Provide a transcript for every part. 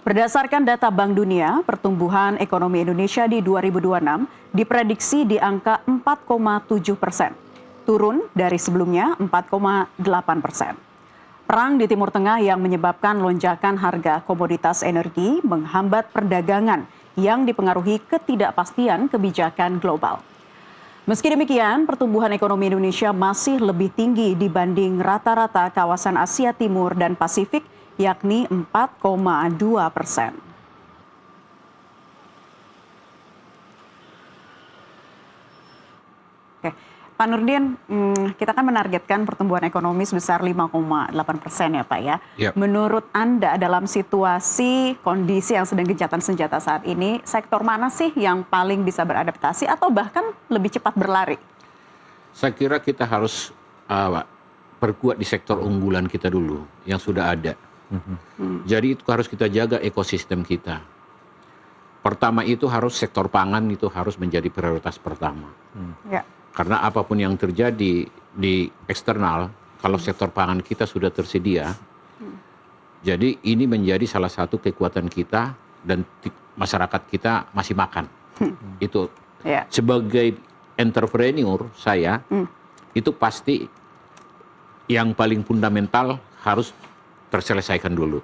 Berdasarkan data Bank Dunia, pertumbuhan ekonomi Indonesia di 2026 diprediksi di angka 4,7%, turun dari sebelumnya 4,8%. Perang di Timur Tengah yang menyebabkan lonjakan harga komoditas energi menghambat perdagangan yang dipengaruhi ketidakpastian kebijakan global. Meski demikian, pertumbuhan ekonomi Indonesia masih lebih tinggi dibanding rata-rata kawasan Asia Timur dan Pasifik, yakni 4,2%. Oke, Pak Nurdin, kita kan menargetkan pertumbuhan ekonomi sebesar 5,8% ya Pak ya. Yep. Menurut Anda dalam situasi kondisi yang sedang gencatan senjata saat ini, sektor mana sih yang paling bisa beradaptasi atau bahkan lebih cepat berlari? Saya kira kita harus perkuat di sektor unggulan kita dulu yang sudah ada. Jadi itu harus kita jaga ekosistem kita. Pertama itu harus sektor pangan itu harus menjadi prioritas pertama. Ya. Karena apapun yang terjadi di eksternal, kalau sektor pangan kita sudah tersedia, jadi ini menjadi salah satu kekuatan kita dan masyarakat kita masih makan. Itu sebagai entrepreneur saya, itu pasti yang paling fundamental harus terselesaikan dulu.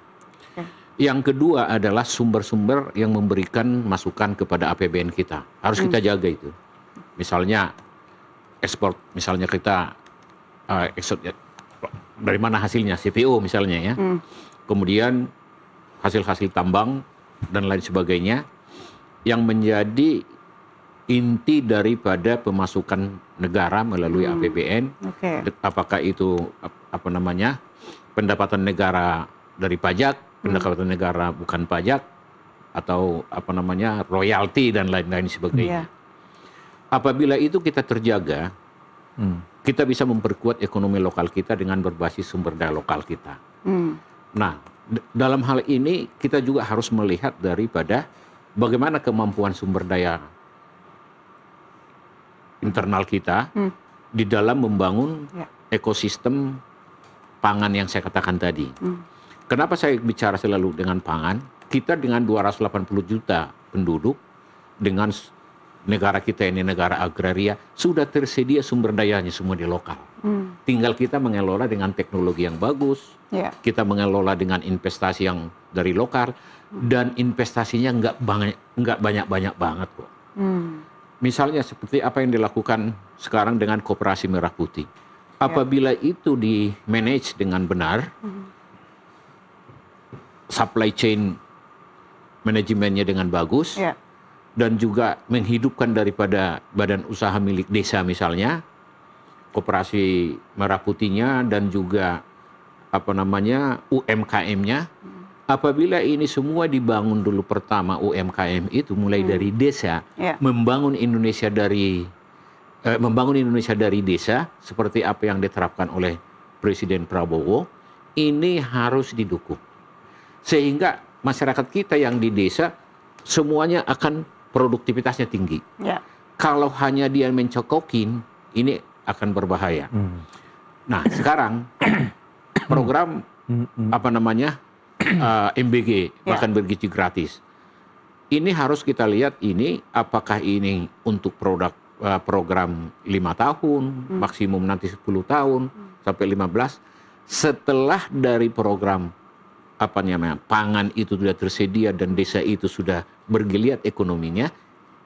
Yang kedua adalah sumber-sumber yang memberikan masukan kepada APBN kita. Harus kita jaga itu. Misalnya ekspor, misalnya kita ekspor dari mana hasilnya, CPO misalnya ya. Kemudian hasil-hasil tambang dan lain sebagainya yang menjadi inti daripada pemasukan negara melalui APBN. Apakah itu pendapatan negara dari pajak, pendapatan negara bukan pajak, atau royalti dan lain-lain sebagainya. Apabila itu kita terjaga, kita bisa memperkuat ekonomi lokal kita dengan berbasis sumber daya lokal kita. Nah, dalam hal ini kita juga harus melihat daripada bagaimana kemampuan sumber daya internal kita di dalam membangun ekosistem pangan yang saya katakan tadi. Kenapa saya bicara selalu dengan pangan? Kita dengan 280 juta penduduk, dengan negara kita ini negara agraria, sudah tersedia sumber dayanya semua di lokal. Tinggal kita mengelola dengan teknologi yang bagus, kita mengelola dengan investasi yang dari lokal, dan investasinya nggak banyak-banyak banget kok. Misalnya seperti apa yang dilakukan sekarang dengan Koperasi Merah Putih. Apabila itu di-manage dengan benar, supply chain manajemennya dengan bagus, dan juga menghidupkan daripada badan usaha milik desa misalnya, Koperasi Merah Putihnya dan juga UMKM-nya. Apabila ini semua dibangun dulu pertama UMKM itu mulai dari desa, membangun Indonesia dari desa seperti apa yang diterapkan oleh Presiden Prabowo, ini harus didukung. Sehingga masyarakat kita yang di desa semuanya akan produktivitasnya tinggi. Kalau hanya dia mencokokin, ini akan berbahaya. Nah, sekarang program MBG, makan bergizi gratis. Ini harus kita lihat ini apakah ini untuk program 5 tahun, maksimum nanti 10 tahun sampai 15. Setelah dari program pangan itu sudah tersedia dan desa itu sudah bergeliat ekonominya,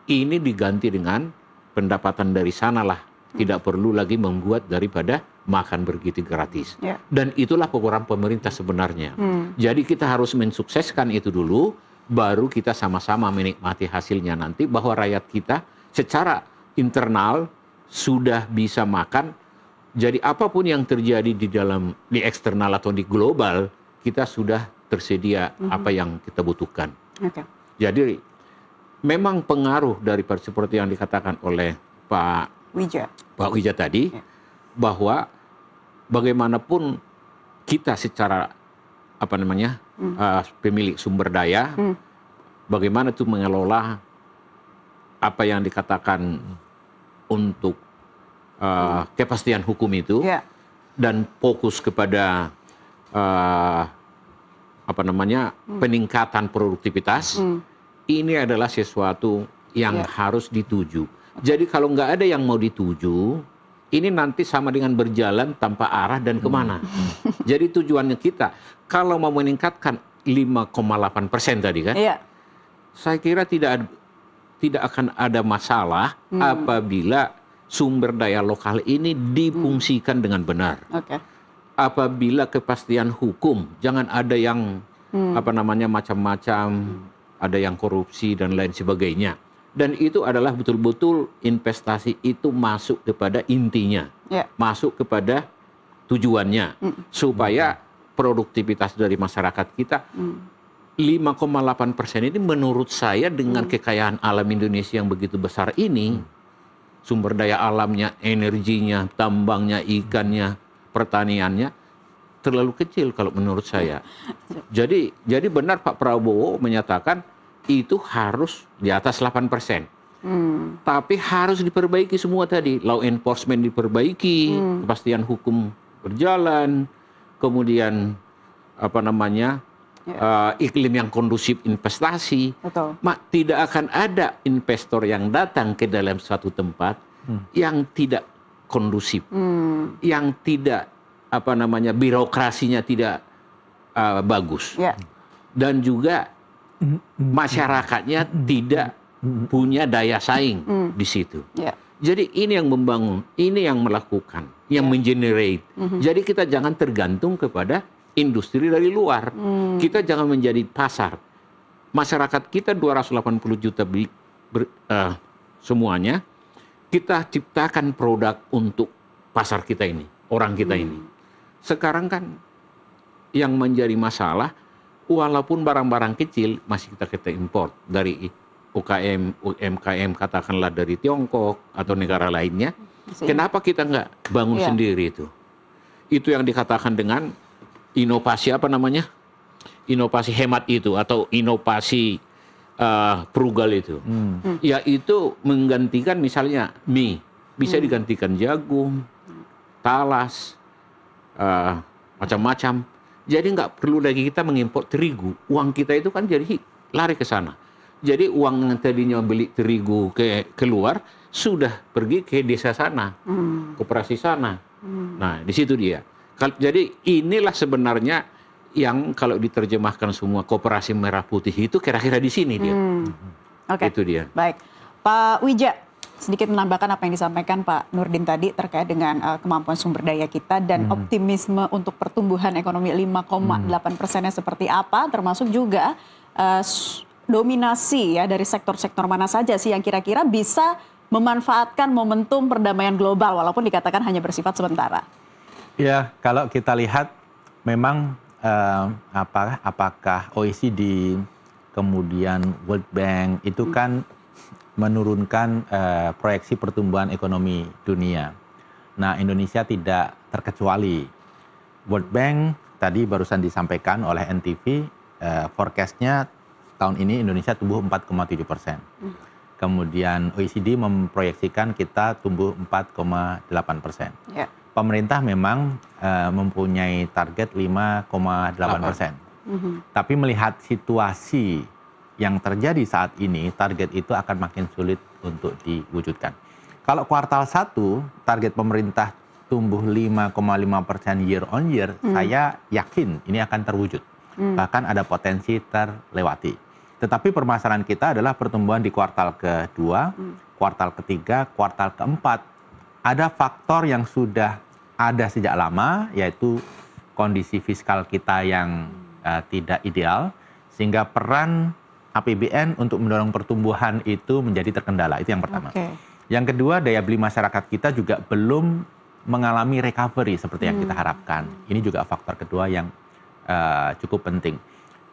ini diganti dengan pendapatan dari sanalah. Tidak perlu lagi membuat daripada makan bergizi gratis. Dan itulah program pemerintah sebenarnya. Jadi kita harus mensukseskan itu dulu, baru kita sama-sama menikmati hasilnya nanti, bahwa rakyat kita secara internal sudah bisa makan. Jadi apapun yang terjadi di eksternal atau di global, kita sudah tersedia apa yang kita butuhkan. Jadi memang pengaruh daripada seperti yang dikatakan oleh Pak Wija tadi, bahwa bagaimanapun kita secara pemilik sumber daya, bagaimana itu mengelola apa yang dikatakan untuk kepastian hukum itu, dan fokus kepada peningkatan produktivitas, ini adalah sesuatu yang harus dituju. Jadi kalau nggak ada yang mau dituju, ini nanti sama dengan berjalan tanpa arah dan kemana. Jadi tujuannya kita, kalau mau meningkatkan 5,8% tadi kan, saya kira tidak akan ada masalah apabila sumber daya lokal ini difungsikan dengan benar. Apabila kepastian hukum, jangan ada yang macam-macam, ada yang korupsi dan lain sebagainya. Dan itu adalah betul-betul investasi itu masuk kepada intinya, masuk kepada tujuannya, supaya produktivitas dari masyarakat kita 5,8% ini menurut saya dengan kekayaan alam Indonesia yang begitu besar ini, sumber daya alamnya, energinya, tambangnya, ikannya, pertaniannya, terlalu kecil kalau menurut saya. Jadi benar Pak Prabowo menyatakan itu harus di atas 8%. Tapi harus diperbaiki semua tadi. Law enforcement diperbaiki, kepastian hukum berjalan, kemudian iklim yang kondusif investasi. Tidak akan ada investor yang datang ke dalam suatu tempat yang tidak kondusif, yang tidak birokrasinya tidak bagus, dan juga masyarakatnya tidak punya daya saing di situ. Jadi ini yang membangun, ini yang melakukan, yang mengenerate. Jadi kita jangan tergantung kepada industri dari luar. Kita jangan menjadi pasar. Masyarakat kita 280 juta semuanya, kita ciptakan produk untuk pasar kita ini, orang kita ini. Sekarang kan yang menjadi masalah, walaupun barang-barang kecil masih kita import dari UMKM katakanlah dari Tiongkok atau negara lainnya. Kenapa kita nggak bangun sendiri itu? Itu yang dikatakan dengan inovasi inovasi hemat itu atau inovasi frugal itu. Yaitu menggantikan misalnya mie, bisa digantikan jagung, talas, macam-macam. Jadi nggak perlu lagi kita mengimpor terigu. Uang kita itu kan jadi lari ke sana. Jadi uang yang tadinya beli terigu keluar sudah pergi ke desa sana, koperasi sana. Nah, di situ dia. Jadi inilah sebenarnya yang kalau diterjemahkan semua koperasi merah putih itu kira-kira di sini dia. Itu dia. Baik, Pak Wija, sedikit menambahkan apa yang disampaikan Pak Nurdin tadi terkait dengan kemampuan sumber daya kita dan optimisme untuk pertumbuhan ekonomi 5,8%-nya seperti apa, termasuk juga dominasi ya dari sektor-sektor mana saja sih yang kira-kira bisa memanfaatkan momentum perdamaian global walaupun dikatakan hanya bersifat sementara. Ya, kalau kita lihat memang apakah OECD kemudian World Bank itu kan menurunkan proyeksi pertumbuhan ekonomi dunia. Nah, Indonesia tidak terkecuali. World Bank tadi barusan disampaikan oleh NTV, forecast-nya tahun ini Indonesia tumbuh 4,7%. Kemudian OECD memproyeksikan kita tumbuh 4,8%. Pemerintah memang mempunyai target 5,8%. Tapi melihat situasi yang terjadi saat ini, target itu akan makin sulit untuk diwujudkan. Kalau kuartal 1, target pemerintah tumbuh 5,5% year on year, saya yakin ini akan terwujud. Bahkan ada potensi terlewati. Tetapi permasalahan kita adalah pertumbuhan di kuartal kedua, kuartal ketiga, kuartal keempat. Ada faktor yang sudah ada sejak lama, yaitu kondisi fiskal kita yang tidak ideal, sehingga peran APBN untuk mendorong pertumbuhan itu menjadi terkendala. Itu yang pertama. Yang kedua, daya beli masyarakat kita juga belum mengalami recovery seperti yang kita harapkan. Ini juga faktor kedua yang cukup penting.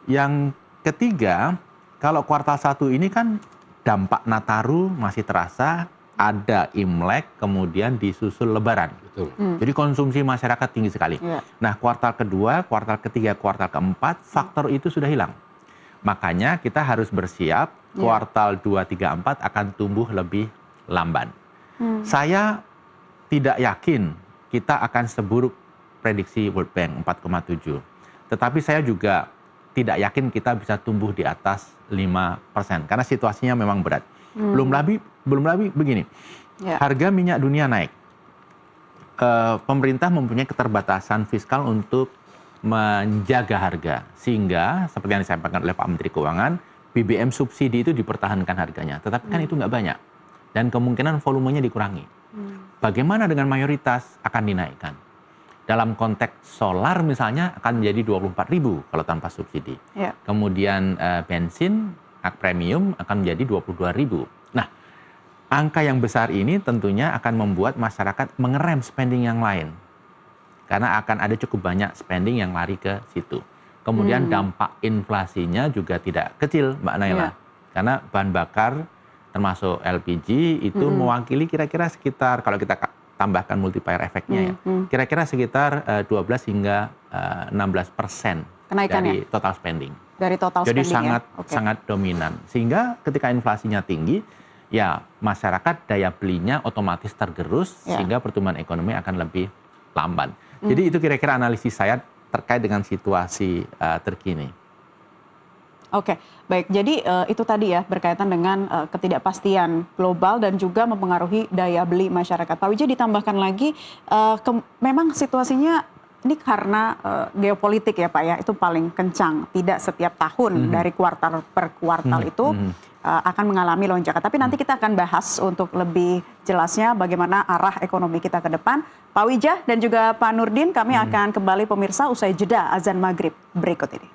Yang ketiga, kalau kuartal 1 ini kan dampak Nataru masih terasa, ada Imlek, kemudian disusul Lebaran. Jadi konsumsi masyarakat tinggi sekali. Nah, kuartal kedua, kuartal ketiga, kuartal keempat, faktor itu sudah hilang. Makanya kita harus bersiap, kuartal 2, 3, 4 akan tumbuh lebih lamban. Saya tidak yakin kita akan seburuk prediksi World Bank 4,7. Tetapi saya juga tidak yakin kita bisa tumbuh di atas 5% karena situasinya memang berat. Belum lagi begini. Harga minyak dunia naik. Pemerintah mempunyai keterbatasan fiskal untuk menjaga harga, sehingga seperti yang disampaikan oleh Pak Menteri Keuangan, BBM subsidi itu dipertahankan harganya, tetapi kan itu nggak banyak dan kemungkinan volumenya dikurangi. Bagaimana dengan mayoritas akan dinaikkan? Dalam konteks solar misalnya akan menjadi 24.000 kalau tanpa subsidi. Kemudian bensin premium akan menjadi 22.000. Nah, angka yang besar ini tentunya akan membuat masyarakat mengerem spending yang lain. Karena akan ada cukup banyak spending yang lari ke situ. Kemudian dampak inflasinya juga tidak kecil, Mbak Naila. Karena bahan bakar termasuk LPG itu mewakili kira-kira sekitar, kalau kita tambahkan multiplier efeknya kira-kira sekitar 12 hingga 16% dari total spending. Jadi sangat dominan. Sehingga ketika inflasinya tinggi, ya masyarakat daya belinya otomatis tergerus sehingga pertumbuhan ekonomi akan lebih lamban. Jadi itu kira-kira analisis saya terkait dengan situasi terkini. Oke, baik. Jadi itu tadi ya berkaitan dengan ketidakpastian global dan juga mempengaruhi daya beli masyarakat. Pak Wijaya ditambahkan lagi, memang situasinya ini karena geopolitik ya Pak ya, itu paling kencang. Tidak setiap tahun dari kuartal per kuartal itu akan mengalami lonjakan. Tapi nanti kita akan bahas untuk lebih jelasnya bagaimana arah ekonomi kita ke depan. Pak Wijaya dan juga Pak Nurdin, kami akan kembali pemirsa usai jeda azan maghrib berikut ini.